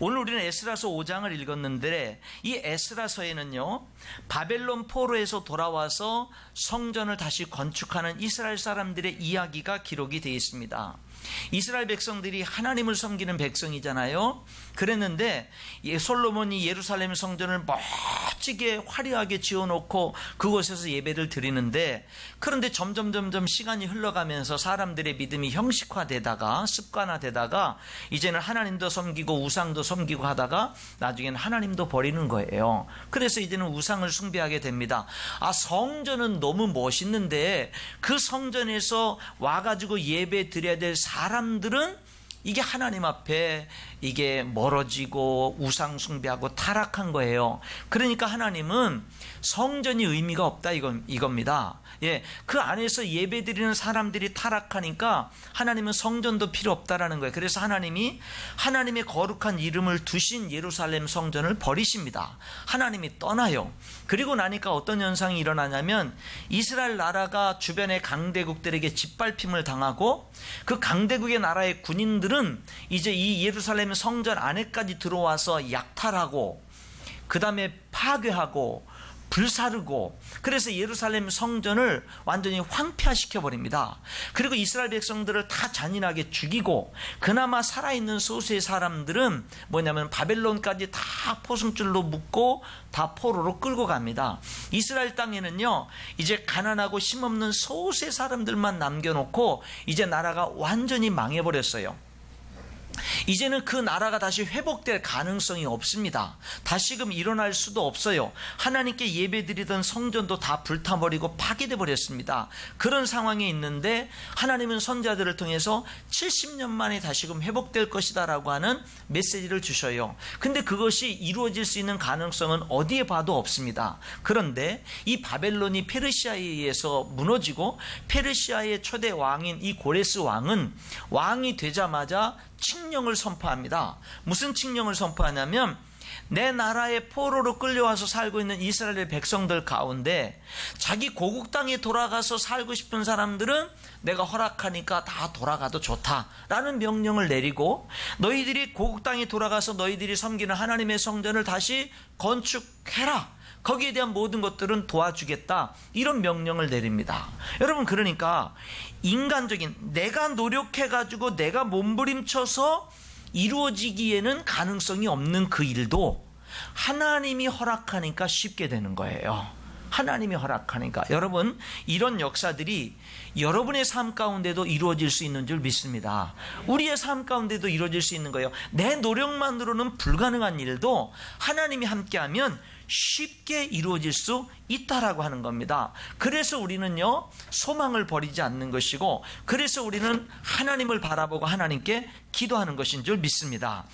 오늘 우리는 에스라서 5장을 읽었는데 이 에스라서에는요, 바벨론 포로에서 돌아와서 성전을 다시 건축하는 이스라엘 사람들의 이야기가 기록이 되어 있습니다. 이스라엘 백성들이 하나님을 섬기는 백성이잖아요. 그랬는데 솔로몬이 예루살렘 성전을 멋지게 화려하게 지어놓고 그곳에서 예배를 드리는데, 그런데 점점 시간이 흘러가면서 사람들의 믿음이 형식화되다가 습관화되다가 이제는 하나님도 섬기고 우상도 섬기고 하다가 나중에는 하나님도 버리는 거예요. 그래서 이제는 우상을 숭배하게 됩니다. 성전은 너무 멋있는데 그 성전에서 와가지고 예배 드려야 될 사람들은 이게 하나님 앞에 이게 멀어지고 우상 숭배하고 타락한 거예요. 그러니까 하나님은 성전이 의미가 없다 이겁니다. 그 안에서 예배드리는 사람들이 타락하니까 하나님은 성전도 필요 없다라는 거예요. 그래서 하나님이 하나님의 거룩한 이름을 두신 예루살렘 성전을 버리십니다. 하나님이 떠나요. 그리고 나니까 어떤 현상이 일어나냐면 이스라엘 나라가 주변의 강대국들에게 짓밟힘을 당하고 그 강대국의 나라의 군인들은 이제 이 예루살렘 성전 안에까지 들어와서 약탈하고 그 다음에 파괴하고 불사르고, 그래서 예루살렘 성전을 완전히 황폐화시켜 버립니다. 그리고 이스라엘 백성들을 다 잔인하게 죽이고, 그나마 살아있는 소수의 사람들은 뭐냐면 바벨론까지 다 포승줄로 묶고 다 포로로 끌고 갑니다. 이스라엘 땅에는요, 이제 가난하고 힘없는 소수의 사람들만 남겨놓고 이제 나라가 완전히 망해버렸어요. 이제는 그 나라가 다시 회복될 가능성이 없습니다. 다시금 일어날 수도 없어요. 하나님께 예배드리던 성전도 다 불타버리고 파괴돼 버렸습니다. 그런 상황에 있는데 하나님은 선지자들을 통해서 70년 만에 다시금 회복될 것이다 라고 하는 메시지를 주셔요. 근데 그것이 이루어질 수 있는 가능성은 어디에 봐도 없습니다. 그런데 이 바벨론이 페르시아에 의해서 무너지고 페르시아의 초대 왕인 이 고레스 왕은 왕이 되자마자 칙령을 선포합니다. 무슨 칙령을 선포하냐면, 내 나라에 포로로 끌려와서 살고 있는 이스라엘 백성들 가운데 자기 고국 땅에 돌아가서 살고 싶은 사람들은 내가 허락하니까 다 돌아가도 좋다라는 명령을 내리고, 너희들이 고국 땅에 돌아가서 너희들이 섬기는 하나님의 성전을 다시 건축해라, 거기에 대한 모든 것들은 도와주겠다, 이런 명령을 내립니다. 여러분, 그러니까 인간적인, 내가 노력해가지고 내가 몸부림쳐서 이루어지기에는 가능성이 없는 그 일도 하나님이 허락하니까 쉽게 되는 거예요. 하나님이 허락하니까. 여러분, 이런 역사들이 여러분의 삶 가운데도 이루어질 수 있는 줄 믿습니다. 우리의 삶 가운데도 이루어질 수 있는 거예요. 내 노력만으로는 불가능한 일도 하나님이 함께하면 쉽게 이루어질 수 있다라고 하는 겁니다. 그래서 우리는요, 소망을 버리지 않는 것이고, 그래서 우리는 하나님을 바라보고 하나님께 기도하는 것인 줄 믿습니다.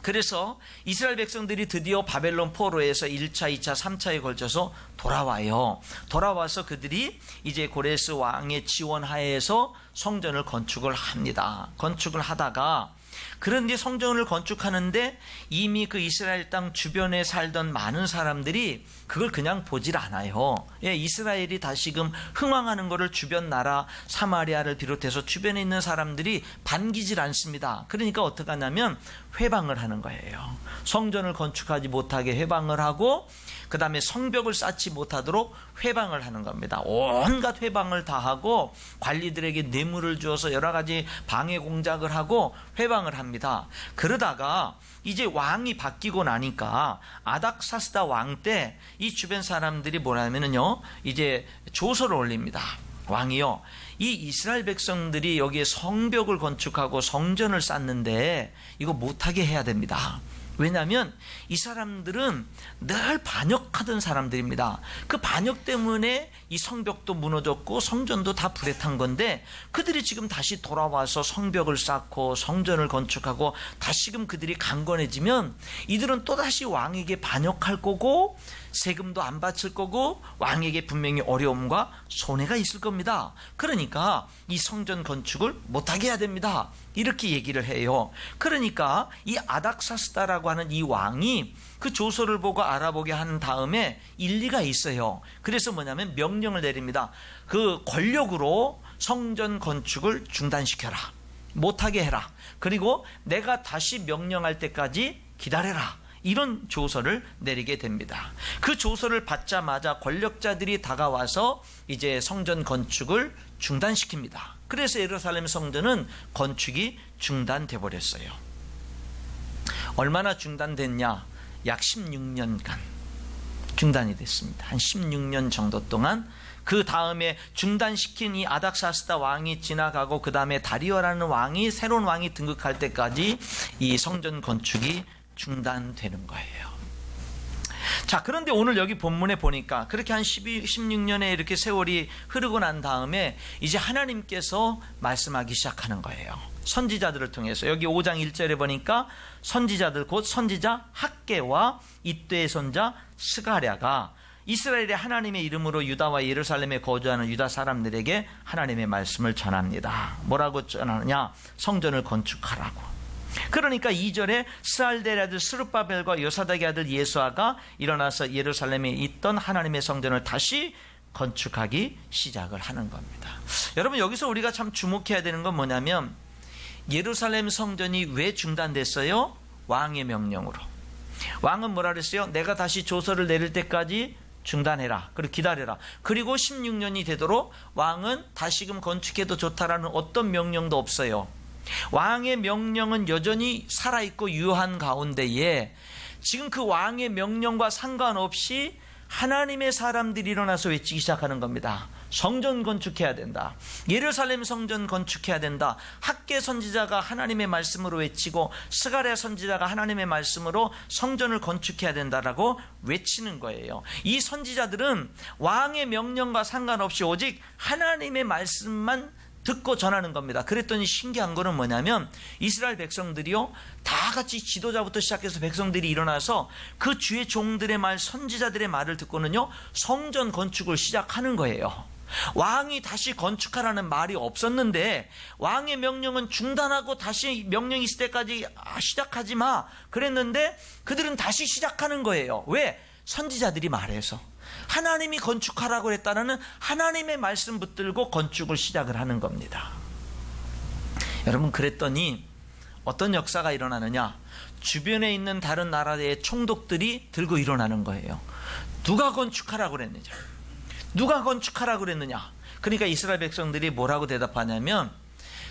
그래서 이스라엘 백성들이 드디어 바벨론 포로에서 1차, 2차, 3차에 걸쳐서 돌아와요. 돌아와서 그들이 이제 고레스 왕의 지원 하에서 성전을 건축을 합니다. 건축을 하다가, 그런데 성전을 건축하는데 이미 그 이스라엘 땅 주변에 살던 많은 사람들이 그걸 그냥 보질 않아요. 이스라엘이 다시금 흥왕하는 것을 주변 나라 사마리아를 비롯해서 주변에 있는 사람들이 반기질 않습니다. 그러니까 어떻게 하냐면 회방을 하는 거예요. 성전을 건축하지 못하게 회방을 하고, 그 다음에 성벽을 쌓지 못하도록 회방을 하는 겁니다. 온갖 회방을 다 하고 관리들에게 뇌물을 주어서 여러 가지 방해 공작을 하고 회방을 합니다. 그러다가 이제 왕이 바뀌고 나니까 아닥사스다 왕 때 이 주변 사람들이 뭐냐면요, 이제 조서를 올립니다. 왕이요, 이 이스라엘 백성들이 여기에 성벽을 건축하고 성전을 쌓는데 이거 못하게 해야 됩니다. 왜냐하면 이 사람들은 늘 반역하던 사람들입니다. 그 반역 때문에 이 성벽도 무너졌고 성전도 다 불에 탄 건데, 그들이 지금 다시 돌아와서 성벽을 쌓고 성전을 건축하고 다시금 그들이 강건해지면 이들은 또다시 왕에게 반역할 거고 세금도 안 바칠 거고 왕에게 분명히 어려움과 손해가 있을 겁니다. 그러니까 이 성전 건축을 못하게 해야 됩니다, 이렇게 얘기를 해요. 그러니까 이 아닥사스다라고 하는 이 왕이 그 조서를 보고 알아보게 한 다음에 일리가 있어요. 그래서 뭐냐면 명령을 내립니다. 그 권력으로 성전 건축을 중단시켜라. 못하게 해라. 그리고 내가 다시 명령할 때까지 기다려라. 이런 조서를 내리게 됩니다. 그 조서를 받자마자 권력자들이 다가와서 이제 성전 건축을 중단시킵니다. 그래서 예루살렘 성전은 건축이 중단돼 버렸어요. 얼마나 중단됐냐? 약 16년간 중단이 됐습니다. 한 16년 정도 동안. 그 다음에 중단시킨 이 아닥사스다 왕이 지나가고 그 다음에 다리오라는 왕이, 새로운 왕이 등극할 때까지 이 성전 건축이 중단되는 거예요. 자, 그런데 오늘 여기 본문에 보니까 그렇게 한 16년에 이렇게 세월이 흐르고 난 다음에 이제 하나님께서 말씀하기 시작하는 거예요. 선지자들을 통해서. 여기 5장 1절에 보니까 선지자들, 곧 선지자 학개와 이때의 선자 스가랴가 이스라엘의 하나님의 이름으로 유다와 예루살렘에 거주하는 유다 사람들에게 하나님의 말씀을 전합니다. 뭐라고 전하느냐? 성전을 건축하라고. 그러니까 2절에 스알델의 아들 스룹바벨과 요사닥의 아들 예수아가 일어나서 예루살렘에 있던 하나님의 성전을 다시 건축하기 시작을 하는 겁니다. 여러분, 여기서 우리가 참 주목해야 되는 건 뭐냐면, 예루살렘 성전이 왜 중단됐어요? 왕의 명령으로. 왕은 뭐라 그랬어요? 내가 다시 조서를 내릴 때까지 중단해라. 그리고 기다려라. 그리고 16년이 되도록 왕은 다시금 건축해도 좋다라는 어떤 명령도 없어요. 왕의 명령은 여전히 살아있고 유효한 가운데에 지금 그 왕의 명령과 상관없이 하나님의 사람들이 일어나서 외치기 시작하는 겁니다. 성전 건축해야 된다. 예루살렘 성전 건축해야 된다. 학개 선지자가 하나님의 말씀으로 외치고 스가랴 선지자가 하나님의 말씀으로 성전을 건축해야 된다라고 외치는 거예요. 이 선지자들은 왕의 명령과 상관없이 오직 하나님의 말씀만 듣고 전하는 겁니다. 그랬더니 신기한 거는 뭐냐면 이스라엘 백성들이요, 다 같이 지도자부터 시작해서 백성들이 일어나서 그 주의 종들의 말, 선지자들의 말을 듣고는요, 성전 건축을 시작하는 거예요. 왕이 다시 건축하라는 말이 없었는데 왕의 명령은 중단하고 다시 명령이 있을 때까지 시작하지 마 그랬는데 그들은 다시 시작하는 거예요. 왜? 선지자들이 말해서. 하나님이 건축하라고 했다는 하나님의 말씀 붙들고 건축을 시작을 하는 겁니다. 여러분, 그랬더니 어떤 역사가 일어나느냐? 주변에 있는 다른 나라의 총독들이 들고 일어나는 거예요. 누가 건축하라고 그랬느냐? 누가 건축하라고 그랬느냐? 그러니까 이스라엘 백성들이 뭐라고 대답하냐면,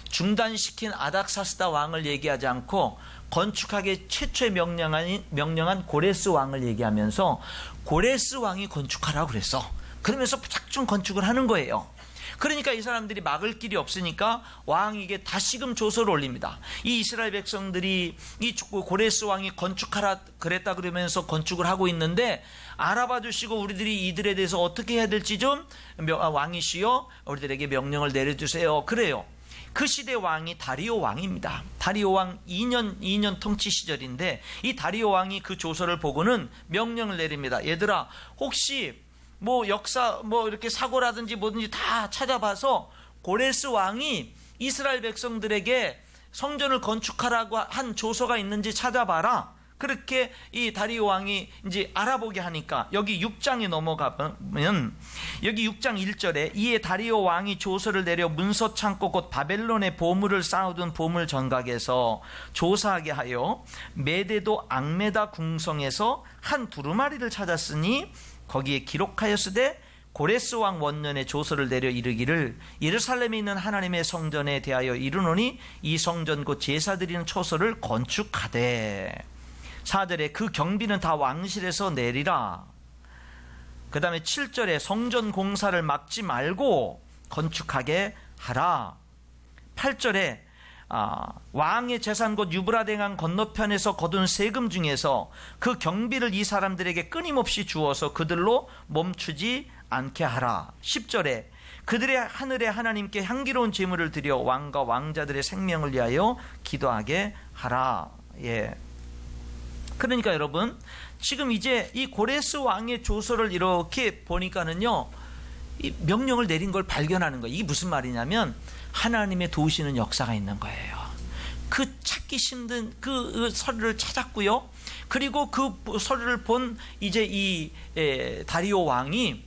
중단시킨 아닥사스다 왕을 얘기하지 않고 건축하기 최초의 명령한 고레스 왕을 얘기하면서 고레스 왕이 건축하라고 그랬어. 그러면서 작정 건축을 하는 거예요. 그러니까 이 사람들이 막을 길이 없으니까 왕에게 다시금 조서를 올립니다. 이 이스라엘 백성들이 이 고레스 왕이 건축하라 그랬다 그러면서 건축을 하고 있는데 알아봐 주시고 우리들이 이들에 대해서 어떻게 해야 될지 좀 왕이시여 우리들에게 명령을 내려주세요. 그래요. 그 시대 왕이 다리오 왕입니다. 다리오 왕 2년 통치 시절인데 이 다리오 왕이 그 조서를 보고는 명령을 내립니다. 얘들아, 혹시 뭐 역사 뭐 이렇게 사고라든지 뭐든지 다 찾아봐서 고레스 왕이 이스라엘 백성들에게 성전을 건축하라고 한 조서가 있는지 찾아봐라. 그렇게 이 다리오 왕이 이제 알아보게 하니까 여기 6장에 넘어가면 여기 6장 1절에 이에 다리오 왕이 조서를 내려 문서 창고 곧 바벨론의 보물을 쌓아둔 보물 전각에서 조사하게 하여 메데도 앙메다 궁성에서 한 두루마리를 찾았으니 거기에 기록하였으되 고레스 왕 원년에 조서를 내려 이르기를 예루살렘에 있는 하나님의 성전에 대하여 이르노니 이 성전 곧 제사 드리는 초소를 건축하되 4절에 그 경비는 다 왕실에서 내리라. 그 다음에 7절에 성전 공사를 막지 말고 건축하게 하라. 8절에 왕의 재산 곧 유브라데강 건너편에서 거둔 세금 중에서 그 경비를 이 사람들에게 끊임없이 주어서 그들로 멈추지 않게 하라. 10절에 그들의 하늘의 하나님께 향기로운 제물을 드려 왕과 왕자들의 생명을 위하여 기도하게 하라. 예. 그러니까 여러분, 지금 이제 이 고레스 왕의 조서를 이렇게 보니까는요, 이 명령을 내린 걸 발견하는 거예요. 이게 무슨 말이냐면 하나님의 도우시는 역사가 있는 거예요. 그 찾기 힘든 그 서류를 찾았고요. 그리고 그 서류를 본 이제 이 다리오 왕이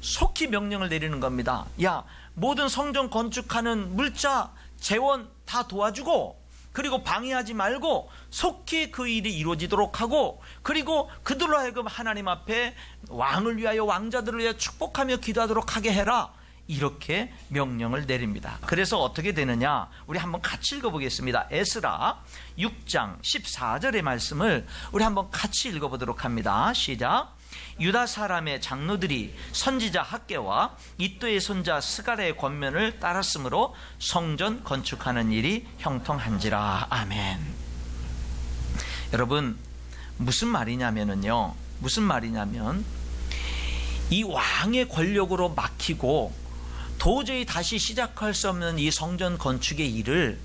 속히 명령을 내리는 겁니다. 야, 모든 성전 건축하는 물자 재원 다 도와주고, 그리고 방해하지 말고 속히 그 일이 이루어지도록 하고, 그리고 그들로 하여금 하나님 앞에 왕을 위하여, 왕자들을 위하여 축복하며 기도하도록 하게 해라, 이렇게 명령을 내립니다. 그래서 어떻게 되느냐, 우리 한번 같이 읽어보겠습니다. 에스라 6장 14절의 말씀을 우리 한번 같이 읽어보도록 합니다. 시작. 유다 사람의 장로들이 선지자 학개와 이또의 손자 스가랴의 권면을 따랐으므로 성전 건축하는 일이 형통한지라. 아멘. 여러분, 무슨 말이냐면요, 이 왕의 권력으로 막히고 도저히 다시 시작할 수 없는 이 성전 건축의 일을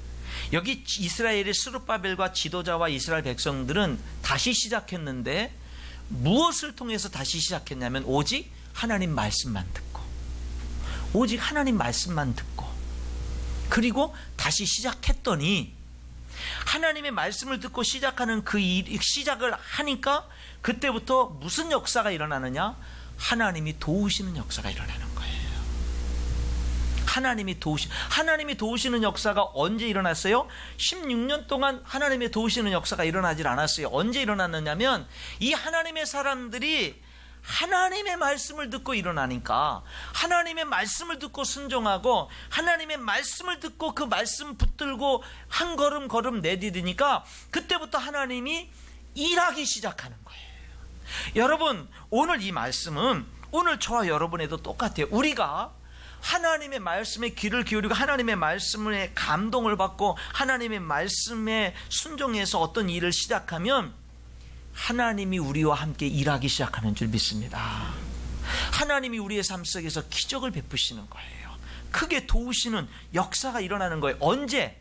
여기 이스라엘의 스룹바벨과 지도자와 이스라엘 백성들은 다시 시작했는데, 무엇을 통해서 다시 시작했냐면 오직 하나님 말씀만 듣고, 오직 하나님 말씀만 듣고, 그리고 다시 시작했더니 하나님의 말씀을 듣고 시작하는 그 시작을 하니까 그때부터 무슨 역사가 일어나느냐, 하나님이 도우시는 역사가 일어나는 거예요. 하나님이 도우시는 역사가 언제 일어났어요? 16년 동안 하나님의 도우시는 역사가 일어나질 않았어요. 언제 일어났느냐면 이 하나님의 사람들이 하나님의 말씀을 듣고 일어나니까, 하나님의 말씀을 듣고 순종하고, 하나님의 말씀을 듣고 그 말씀 붙들고 한 걸음 걸음 내디디니까 그때부터 하나님이 일하기 시작하는 거예요. 여러분, 오늘 이 말씀은 오늘 저와 여러분에도 똑같아요. 우리가 하나님의 말씀에 귀를 기울이고 하나님의 말씀에 감동을 받고 하나님의 말씀에 순종해서 어떤 일을 시작하면 하나님이 우리와 함께 일하기 시작하는 줄 믿습니다. 하나님이 우리의 삶 속에서 기적을 베푸시는 거예요. 크게 도우시는 역사가 일어나는 거예요. 언제?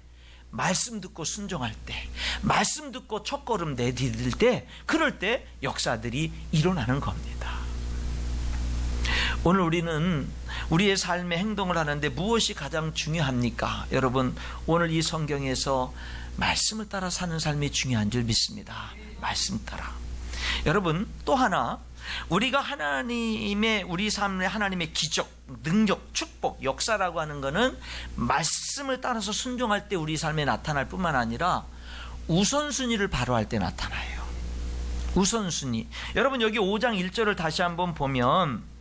말씀 듣고 순종할 때, 말씀 듣고 첫걸음 내디딜 때, 그럴 때 역사들이 일어나는 겁니다. 오늘 우리는 우리의 삶의 행동을 하는데 무엇이 가장 중요합니까? 여러분, 오늘 이 성경에서 말씀을 따라 사는 삶이 중요한 줄 믿습니다. 말씀 따라. 여러분, 또 하나, 우리가 우리 삶의 하나님의 기적, 능력, 축복, 역사라고 하는 것은 말씀을 따라서 순종할 때 우리 삶에 나타날 뿐만 아니라 우선순위를 바로할 때 나타나요. 우선순위. 여러분, 여기 5장 1절을 다시 한번 보면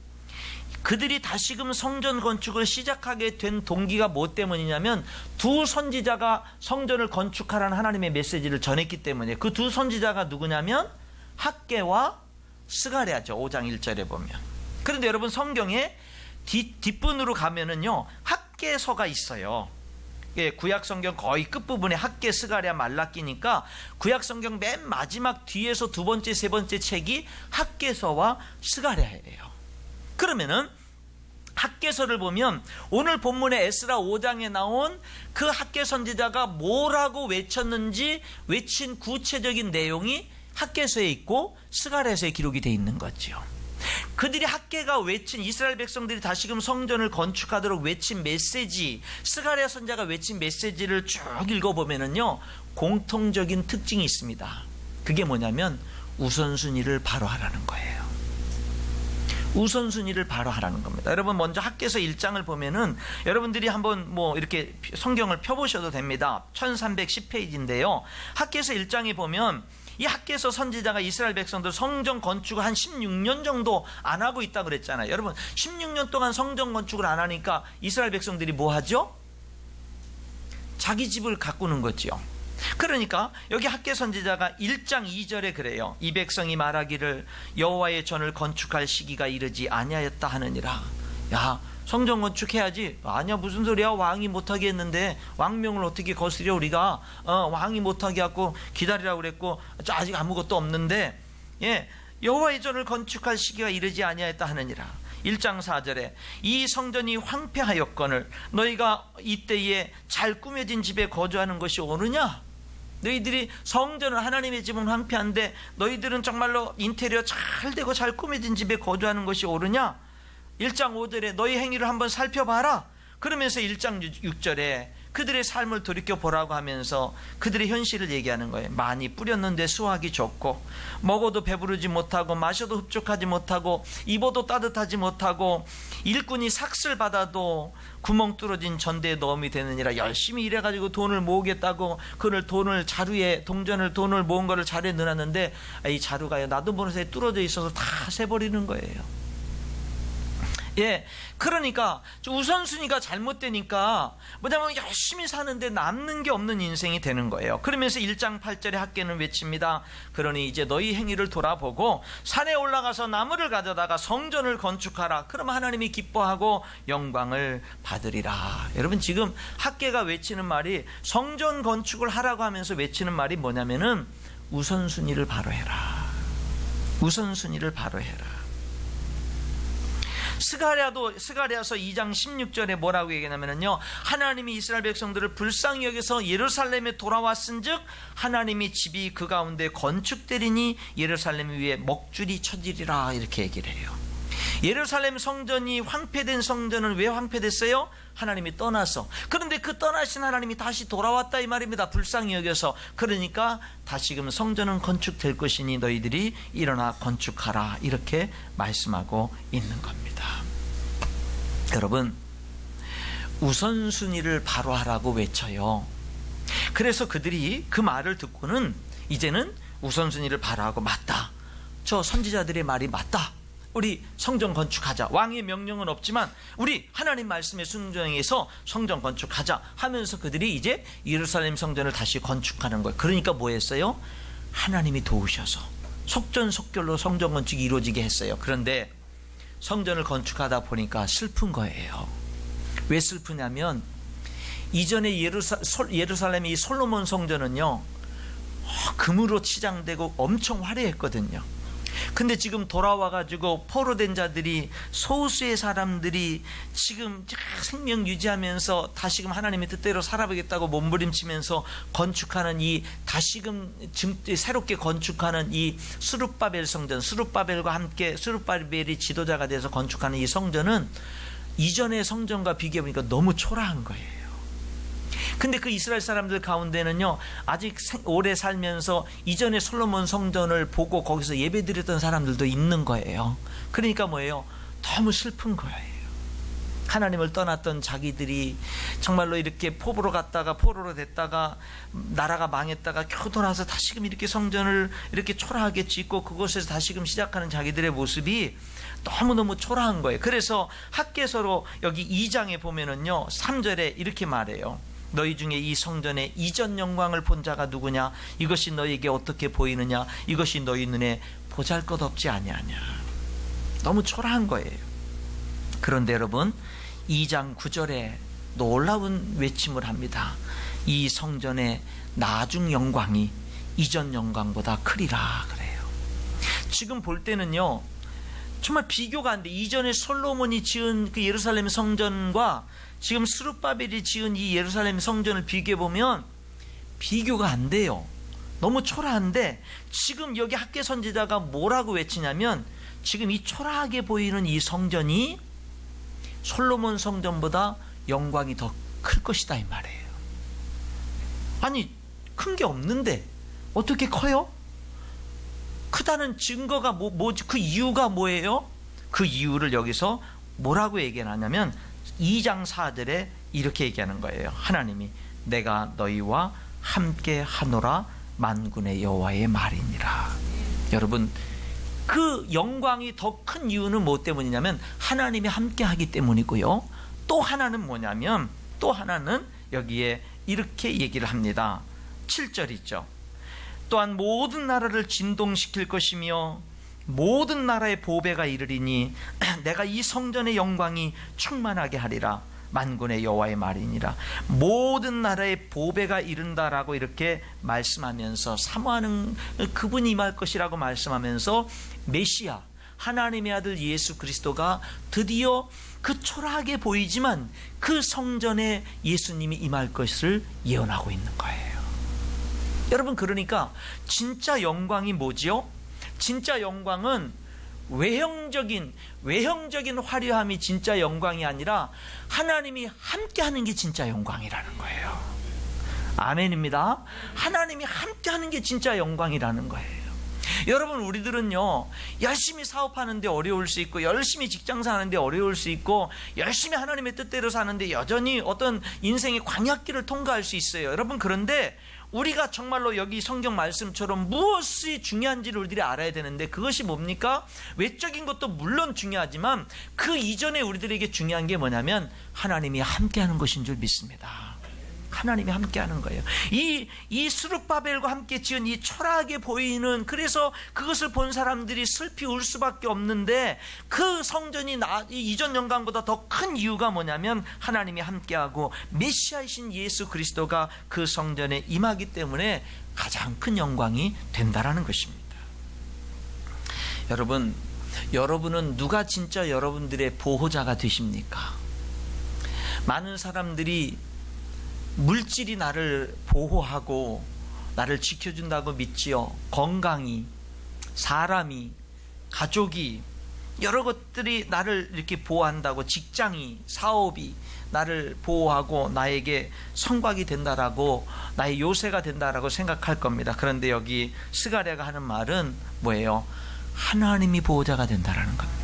그들이 다시금 성전 건축을 시작하게 된 동기가 뭐 때문이냐면 두 선지자가 성전을 건축하라는 하나님의 메시지를 전했기 때문에, 그 두 선지자가 누구냐면 학개와 스가랴죠. 5장 1절에 보면. 그런데 여러분, 성경에 뒷분으로 가면은요, 학개서가 있어요. 구약 성경 거의 끝부분에 학개, 스가랴, 말라기니까 구약 성경 맨 마지막 뒤에서 두 번째, 세 번째 책이 학개서와 스가랴예요. 그러면은 학개서를 보면 오늘 본문의 에스라 5장에 나온 그 학개 선지자가 뭐라고 외쳤는지 외친 구체적인 내용이 학개서에 있고 스가랴서에 기록이 되어 있는 거죠. 그들이 학개가 외친, 이스라엘 백성들이 다시금 성전을 건축하도록 외친 메시지, 스가랴 선지자가 외친 메시지를 쭉 읽어보면은요, 공통적인 특징이 있습니다. 그게 뭐냐면 우선순위를 바로 하라는 거예요. 우선순위를 바로 하라는 겁니다. 여러분, 먼저 학개서 1장을 보면은 여러분들이 한번 이렇게 성경을 펴보셔도 됩니다. 1310페이지인데요. 학개서 1장에 보면 이 학개서 선지자가 이스라엘 백성들 성전 건축을 한 16년 정도 안 하고 있다고 그랬잖아요. 여러분, 16년 동안 성전 건축을 안 하니까 이스라엘 백성들이 뭐 하죠? 자기 집을 가꾸는 거죠. 그러니까 여기 학개 선지자가 1장 2절에 그래요. 이 백성이 말하기를 여호와의 전을 건축할 시기가 이르지 아니하였다 하느니라. 야, 성전 건축해야지. 아니야, 무슨 소리야, 왕이 못하게 했는데 왕명을 어떻게 거스려 우리가. 왕이 못하게 하고 기다리라고 그랬고 아직 아무것도 없는데, 여호와의 전을 건축할 시기가 이르지 아니하였다 하느니라. 1장 4절에 이 성전이 황폐하였거늘 너희가 이때에 잘 꾸며진 집에 거주하는 것이 옳으냐? 너희들이 성전은, 하나님의 집은 황폐한데 너희들은 정말로 인테리어 잘 되고 잘 꾸며진 집에 거주하는 것이 옳으냐? 1장 5절에 너희 행위를 한번 살펴봐라. 그러면서 1장 6절에 그들의 삶을 돌이켜보라고 하면서 그들의 현실을 얘기하는 거예요. 많이 뿌렸는데 수확이 적고, 먹어도 배부르지 못하고, 마셔도 흡족하지 못하고, 입어도 따뜻하지 못하고, 일꾼이 삭슬 받아도 구멍 뚫어진 전대에 넣음이 되느니라. 열심히 일해가지고 돈을 모으겠다고 그걸 돈을 자루에, 동전을 돈을 모은 거를 자루에 넣어놨는데 이 자루가 나도 모르는 사이에 뚫어져 있어서 다 새버리는 거예요. 예, 그러니까 우선순위가 잘못되니까 뭐냐면 열심히 사는데 남는 게 없는 인생이 되는 거예요. 그러면서 1장 8절에 학개는 외칩니다. 그러니 이제 너희 행위를 돌아보고 산에 올라가서 나무를 가져다가 성전을 건축하라. 그러면 하나님이 기뻐하고 영광을 받으리라. 여러분, 지금 학개가 외치는 말이, 성전 건축을 하라고 하면서 외치는 말이 뭐냐면은 우선순위를 바로 해라. 우선순위를 바로 해라. 스가랴서 2장 16절에 뭐라고 얘기하냐면요, 하나님이 이스라엘 백성들을 불쌍히 여겨서 예루살렘에 돌아왔은즉 하나님이 집이 그 가운데 건축되리니 예루살렘 위에 먹줄이 쳐지리라, 이렇게 얘기를 해요. 예루살렘 성전이 황폐된 성전은 왜 황폐됐어요? 하나님이 떠나서. 그런데 그 떠나신 하나님이 다시 돌아왔다 이 말입니다. 불쌍히 여겨서. 그러니까 다시금 성전은 건축될 것이니 너희들이 일어나 건축하라, 이렇게 말씀하고 있는 겁니다. 여러분, 우선순위를 바로 하라고 외쳐요. 그래서 그들이 그 말을 듣고는 이제는 우선순위를 바로 하고, 맞다, 저 선지자들의 말이 맞다, 우리 성전 건축하자. 왕의 명령은 없지만 우리 하나님 말씀에 순종해서 성전 건축하자 하면서 그들이 이제 예루살렘 성전을 다시 건축하는 거예요. 그러니까 뭐 했어요? 하나님이 도우셔서 속전속결로 성전 건축이 이루어지게 했어요. 그런데 성전을 건축하다 보니까 슬픈 거예요. 왜 슬프냐면 이전에 예루살렘의 이 솔로몬 성전은요, 금으로 치장되고 엄청 화려했거든요. 근데 지금 돌아와가지고 포로된 자들이, 소수의 사람들이 지금 생명 유지하면서 다시금 하나님의 뜻대로 살아보겠다고 몸부림치면서 건축하는 이, 다시금 새롭게 건축하는 이 스룹바벨 성전, 스룹바벨과 함께 스룹바벨이 지도자가 돼서 건축하는 이 성전은 이전의 성전과 비교해보니까 너무 초라한 거예요. 근데 그 이스라엘 사람들 가운데는요, 아직 오래 살면서 이전에 솔로몬 성전을 보고 거기서 예배드렸던 사람들도 있는 거예요. 그러니까 뭐예요? 너무 슬픈 거예요. 하나님을 떠났던 자기들이 정말로 이렇게 포로로 갔다가 포로로 됐다가 나라가 망했다가 겨우 돌아와서 다시금 이렇게 성전을 이렇게 초라하게 짓고 그곳에서 다시금 시작하는 자기들의 모습이 너무너무 초라한 거예요. 그래서 학개서로 여기 2장에 보면은요, 3절에 이렇게 말해요. 너희 중에 이 성전의 이전 영광을 본 자가 누구냐? 이것이 너희에게 어떻게 보이느냐? 이것이 너희 눈에 보잘것없지 아니하냐? 너무 초라한 거예요. 그런데 여러분, 2장 9절에 놀라운 외침을 합니다. 이 성전의 나중 영광이 이전 영광보다 크리라 그래요. 지금 볼 때는요, 정말 비교가 안 돼. 이전에 솔로몬이 지은 그 예루살렘 성전과 지금 스룹바벨이 지은 이 예루살렘 성전을 비교해보면 비교가 안 돼요. 너무 초라한데 지금 여기 학개 선지자가 뭐라고 외치냐면, 지금 이 초라하게 보이는 이 성전이 솔로몬 성전보다 영광이 더 클 것이다 이 말이에요. 아니, 큰 게 없는데 어떻게 커요? 크다는 증거가 그 이유가 뭐예요? 그 이유를 여기서 뭐라고 얘기하냐면 2장 4절에 이렇게 얘기하는 거예요. 하나님이 내가 너희와 함께 하노라 만군의 여호와의 말이니라. 여러분, 그 영광이 더 큰 이유는 뭐 때문이냐면 하나님이 함께 하기 때문이고요. 또 하나는 뭐냐면, 또 하나는 여기에 이렇게 얘기를 합니다. 7절 있죠. 또한 모든 나라를 진동시킬 것이며 모든 나라의 보배가 이르리니 내가 이 성전의 영광이 충만하게 하리라. 만군의 여호와의 말이니라. 모든 나라의 보배가 이른다라고 이렇게 말씀하면서 사모하는 그분이 임할 것이라고 말씀하면서 메시아, 하나님의 아들 예수 그리스도가 드디어 그 초라하게 보이지만 그 성전에 예수님이 임할 것을 예언하고 있는 거예요. 여러분, 그러니까 진짜 영광이 뭐지요? 진짜 영광은 외형적인 화려함이 진짜 영광이 아니라 하나님이 함께하는 게 진짜 영광이라는 거예요. 아멘입니다. 하나님이 함께하는 게 진짜 영광이라는 거예요. 여러분, 우리들은요, 열심히 사업하는데 어려울 수 있고, 열심히 직장 사는데 어려울 수 있고, 열심히 하나님의 뜻대로 사는데 여전히 어떤 인생의 광야길을 통과할 수 있어요. 여러분, 그런데 우리가 정말로 여기 성경 말씀처럼 무엇이 중요한지를 우리들이 알아야 되는데, 그것이 뭡니까? 외적인 것도 물론 중요하지만 그 이전에 우리들에게 중요한 게 뭐냐면 하나님이 함께하는 것인 줄 믿습니다. 하나님이 함께하는 거예요. 이 스룹바벨과 함께 지은 이 초라하게 보이는, 그래서 그것을 본 사람들이 슬피 울 수밖에 없는데, 그 성전이 이전 영광보다 더 큰 이유가 뭐냐면 하나님이 함께하고 메시아이신 예수 그리스도가 그 성전에 임하기 때문에 가장 큰 영광이 된다라는 것입니다. 여러분은 누가 진짜 여러분들의 보호자가 되십니까? 많은 사람들이 물질이 나를 보호하고 나를 지켜준다고 믿지요. 건강이, 사람이, 가족이, 여러 것들이 나를 이렇게 보호한다고, 직장이, 사업이 나를 보호하고 나에게 성곽이 된다라고, 나의 요새가 된다라고 생각할 겁니다. 그런데 여기 스가랴가 하는 말은 뭐예요? 하나님이 보호자가 된다라는 겁니다.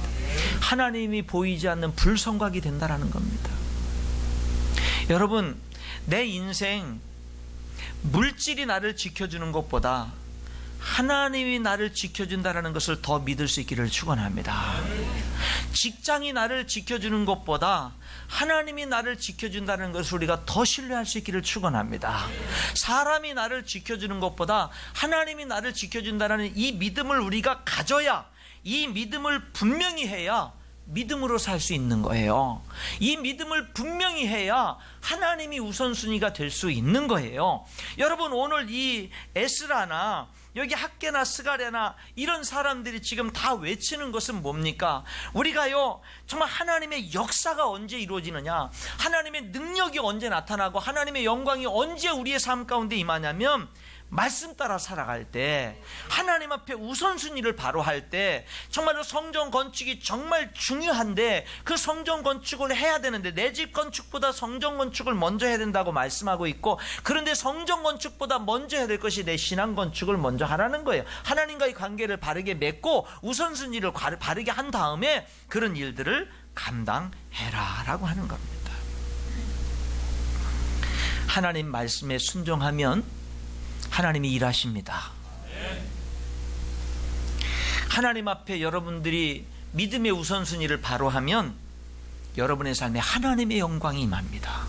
하나님이 보이지 않는 불성곽이 된다라는 겁니다. 여러분, 내 인생, 물질이 나를 지켜주는 것보다 하나님이 나를 지켜준다는 것을 더 믿을 수 있기를 축원합니다. 직장이 나를 지켜주는 것보다 하나님이 나를 지켜준다는 것을 우리가 더 신뢰할 수 있기를 축원합니다. 사람이 나를 지켜주는 것보다 하나님이 나를 지켜준다는 이 믿음을 우리가 가져야, 이 믿음을 분명히 해야 믿음으로 살 수 있는 거예요. 이 믿음을 분명히 해야 하나님이 우선순위가 될 수 있는 거예요. 여러분, 오늘 이 에스라나 여기 학개나 스가랴나 이런 사람들이 지금 다 외치는 것은 뭡니까? 우리가요, 정말 하나님의 역사가 언제 이루어지느냐, 하나님의 능력이 언제 나타나고 하나님의 영광이 언제 우리의 삶 가운데 임하냐면, 말씀 따라 살아갈 때, 하나님 앞에 우선순위를 바로 할 때, 정말로 성전 건축이 정말 중요한데 그 성전 건축을 해야 되는데, 내 집 건축보다 성전 건축을 먼저 해야 된다고 말씀하고 있고, 그런데 성전 건축보다 먼저 해야 될 것이 내 신앙 건축을 먼저 하라는 거예요. 하나님과의 관계를 바르게 맺고 우선순위를 바르게 한 다음에 그런 일들을 감당해라 라고 하는 겁니다. 하나님 말씀에 순종하면 하나님이 일하십니다. 하나님 앞에 여러분들이 믿음의 우선순위를 바로 하면 여러분의 삶에 하나님의 영광이 임합니다.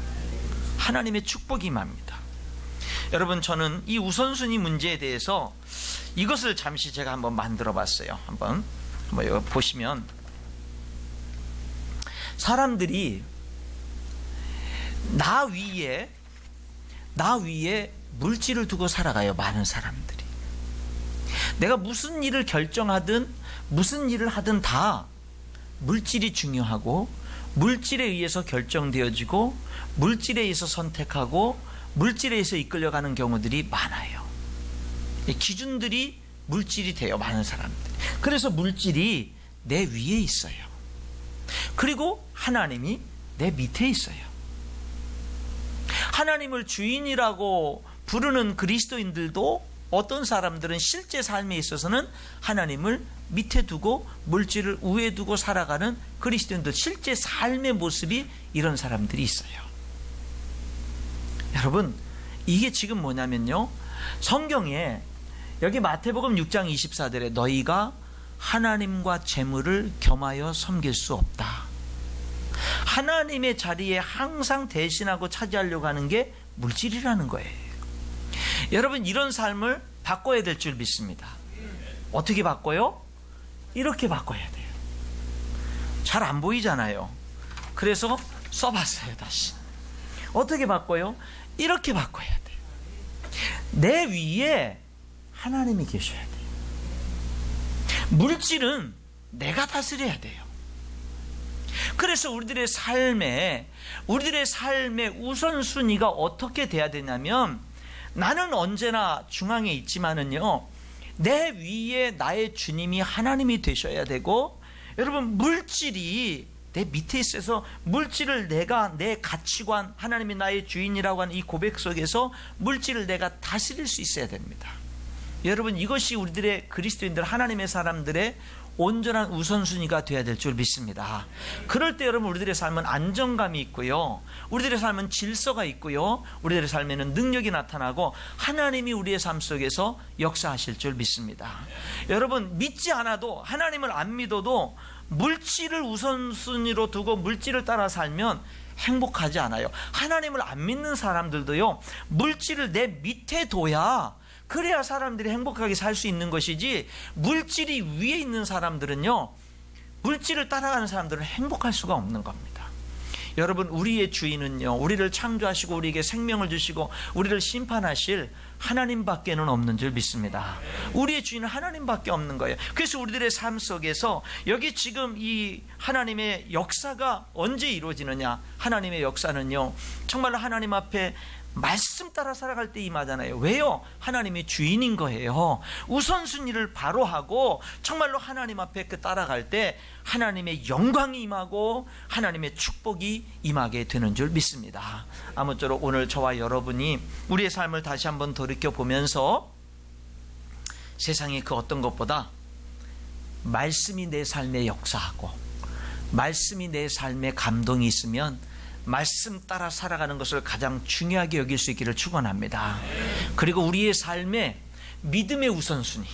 하나님의 축복이 임합니다. 여러분, 저는 이 우선순위 문제에 대해서 이것을 잠시 제가 한번 만들어 봤어요. 한번 이거 보시면, 사람들이 나 위에 물질을 두고 살아가요. 많은 사람들이. 내가 무슨 일을 결정하든 무슨 일을 하든 다 물질이 중요하고, 물질에 의해서 결정되어지고, 물질에 의해서 선택하고, 물질에 의해서 이끌려가는 경우들이 많아요. 기준들이 물질이 돼요. 많은 사람들이. 그래서 물질이 내 위에 있어요. 그리고 하나님이 내 밑에 있어요. 하나님을 주인이라고 부르는 그리스도인들도 어떤 사람들은 실제 삶에 있어서는 하나님을 밑에 두고 물질을 위에 두고 살아가는 그리스도인들, 실제 삶의 모습이 이런 사람들이 있어요. 여러분, 이게 지금 뭐냐면요, 성경에 여기 마태복음 6장 24절에 너희가 하나님과 재물을 겸하여 섬길 수 없다. 하나님의 자리에 항상 대신하고 차지하려고 하는 게 물질이라는 거예요. 여러분, 이런 삶을 바꿔야 될 줄 믿습니다. 어떻게 바꿔요? 이렇게 바꿔야 돼요. 잘 안 보이잖아요. 그래서 써봤어요. 다시 어떻게 바꿔요? 이렇게 바꿔야 돼요. 내 위에 하나님이 계셔야 돼요. 물질은 내가 다스려야 돼요. 그래서 우리들의 삶의 우선순위가 어떻게 돼야 되냐면, 나는 언제나 중앙에 있지만은요, 내 위에 나의 주님이 하나님이 되셔야 되고, 여러분 물질이 내 밑에 있어서 물질을 내가 내 가치관, 하나님이 나의 주인이라고 하는 이 고백 속에서 물질을 내가 다스릴 수 있어야 됩니다. 여러분 이것이 우리들의 그리스도인들, 하나님의 사람들의 온전한 우선순위가 되어야 될 줄 믿습니다. 그럴 때 여러분 우리들의 삶은 안정감이 있고요, 우리들의 삶은 질서가 있고요, 우리들의 삶에는 능력이 나타나고 하나님이 우리의 삶 속에서 역사하실 줄 믿습니다. 여러분 믿지 않아도, 하나님을 안 믿어도 물질을 우선순위로 두고 물질을 따라 살면 행복하지 않아요. 하나님을 안 믿는 사람들도요, 물질을 내 밑에 둬야, 그래야 사람들이 행복하게 살 수 있는 것이지, 물질이 위에 있는 사람들은요, 물질을 따라가는 사람들은 행복할 수가 없는 겁니다. 여러분 우리의 주인은요, 우리를 창조하시고 우리에게 생명을 주시고 우리를 심판하실 하나님밖에는 없는 줄 믿습니다. 우리의 주인은 하나님밖에 없는 거예요. 그래서 우리들의 삶 속에서 여기 지금 이 하나님의 역사가 언제 이루어지느냐, 하나님의 역사는요 정말로 하나님 앞에 말씀 따라 살아갈 때 임하잖아요. 왜요? 하나님이 주인인 거예요. 우선순위를 바로 하고 정말로 하나님 앞에 그 따라갈 때 하나님의 영광이 임하고 하나님의 축복이 임하게 되는 줄 믿습니다. 아무쪼록 오늘 저와 여러분이 우리의 삶을 다시 한번 돌이켜보면서 세상의 그 어떤 것보다 말씀이 내 삶에 역사하고 말씀이 내 삶에 감동이 있으면 말씀 따라 살아가는 것을 가장 중요하게 여길 수 있기를 축원합니다. 그리고 우리의 삶에 믿음의 우선순위,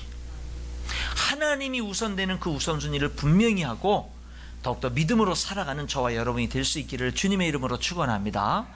하나님이 우선되는 그 우선순위를 분명히 하고 더욱더 믿음으로 살아가는 저와 여러분이 될 수 있기를 주님의 이름으로 축원합니다.